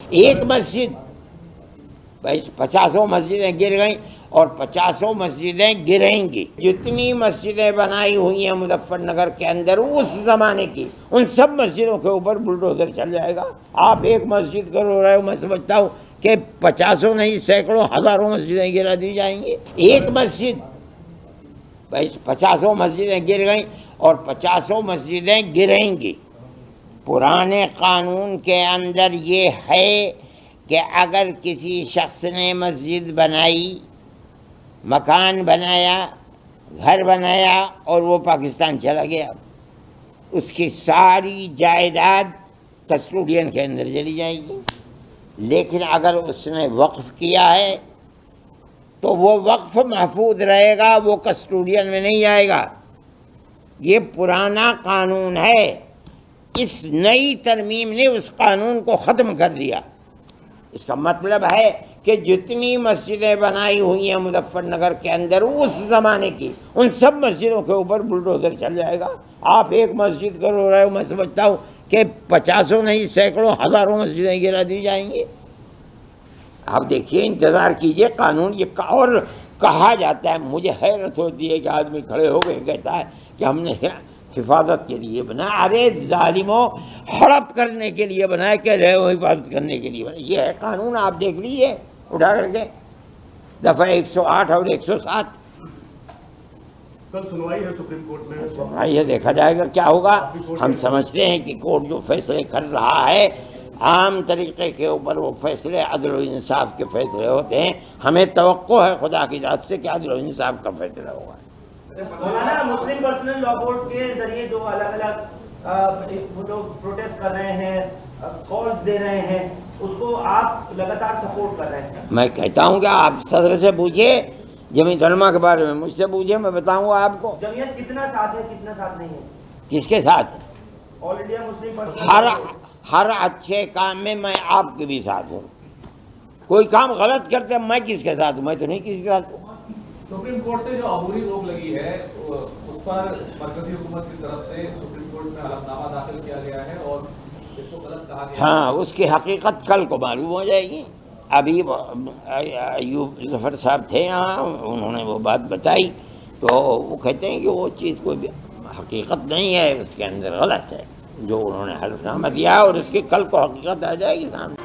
ایک مسجد، 50 مسجدیں گر گئیں اور 50 مسجدیں گریں گی۔ جتنی مسجدیں بنائی ہوئی ہیں مظفر نگر کے اندر اس زمانے کی، ان سب مسجدوں کے اوپر بلڈوزر چل جائے گا۔ آپ ایک مسجد کرو رہے ہو، میں سمجھتا ہوں کہ 50 نہیں، سینکڑوں، ہزاروں مسجدیں گرا دی جائیں گی۔ ایک مسجد، 50 مسجدیں گر گئیں اور 50 مسجدیں گریں گی۔ پرانے قانون کے اندر یہ ہے کہ اگر کسی شخص نے مسجد بنائی، مکان بنایا، گھر بنایا اور وہ پاکستان چلا گیا، اس کی ساری جائیداد کسٹوڈین کے اندر چلی جائے گی۔ لیکن اگر اس نے وقف کیا ہے تو وہ وقف محفوظ رہے گا، وہ کسٹوڈین میں نہیں آئے گا۔ یہ پرانا قانون ہے، اس نئی ترمیم نے اس قانون کو ختم کر دیا۔ اس کا مطلب ہے کہ جتنی مسجدیں بنائی ہوئی ہیں مظفر نگر کے اندر اس زمانے کی، ان سب مسجدوں کے اوپر بلڈوزر چل جائے گا۔ آپ ایک مسجد کرو رہے ہو، میں سمجھتا ہوں کہ 50 نہیں، سینکڑوں، ہزاروں مسجدیں گرا دی جائیں گی۔ آپ دیکھیے، انتظار کیجئے، قانون یہ اور کہا جاتا ہے، مجھے حیرت ہوتی ہے کہ آدمی کھڑے ہو کے کہتا ہے کہ ہم نے حفاظت کے لیے بنایا۔ ارے ظالموں، ہڑپ کرنے کے لیے بنایا، کہہ رہے ہو حفاظت کرنے کے لیے بنایا۔ یہ ہے قانون، آپ دیکھ لیجئے اٹھا کر کے دفعہ 108 اور 107۔ کل سنوائی ہے سپریم کورٹ میں، سنوائی ہے، دیکھا جائے گا کیا ہوگا۔ ہم سمجھتے ہیں کہ کورٹ جو فیصلے کر رہا ہے عام طریقے کے اوپر وہ فیصلے عدل و انصاف کے فیصلے ہوتے ہیں۔ ہمیں توقع ہے خدا کی ذات سے کہ عدل و انصاف کا فیصلہ ہوگا۔ مولانا، مسلم پرسنل لا بورڈ کے ذریعے جو الگ الگ وہ لوگ پروٹیسٹ کر رہے ہیں، کالز دے رہے ہیں، اس کو آپ لگاتار سپورٹ کر رہے ہیں؟ میں کہتا ہوں کہ آپ صدر سے پوچھیے، جمیعت علماء کے بارے میں مجھ سے پوچھیے، میں بتاؤں گا آپ کو۔ جمعیت کتنا ساتھ ہے، کتنا ساتھ نہیں ہے؟ کس کے ساتھ؟ آل انڈیا مسلم پرسنل ہر اچھے کام میں میں آپ کے بھی ساتھ ہوں۔ کوئی کام غلط کرتے میں کس کے ساتھ ہوں؟ میں تو نہیں کسی کے ساتھ ہوں۔ سپریم کورٹ سے جو عبوری روک لگی ہے اس پر مرکزی حکومت کی طرف سے سپریم کورٹ میں حلفنامہ داخل کیا گیا ہے اور اس کو غلط کہا گیا ہے۔ ہاں، اس کی حقیقت کل کو معلوم ہو جائے گی۔ ابھی ایوب ظفر صاحب تھے یہاں، انہوں نے وہ بات بتائی تو وہ کہتے ہیں کہ وہ چیز کوئی بھی حقیقت نہیں ہے، اس کے اندر غلط ہے جو انہوں نے حلف نامہ دیا، اور اس کی کل کو حقیقت آ جائے گی سامنے۔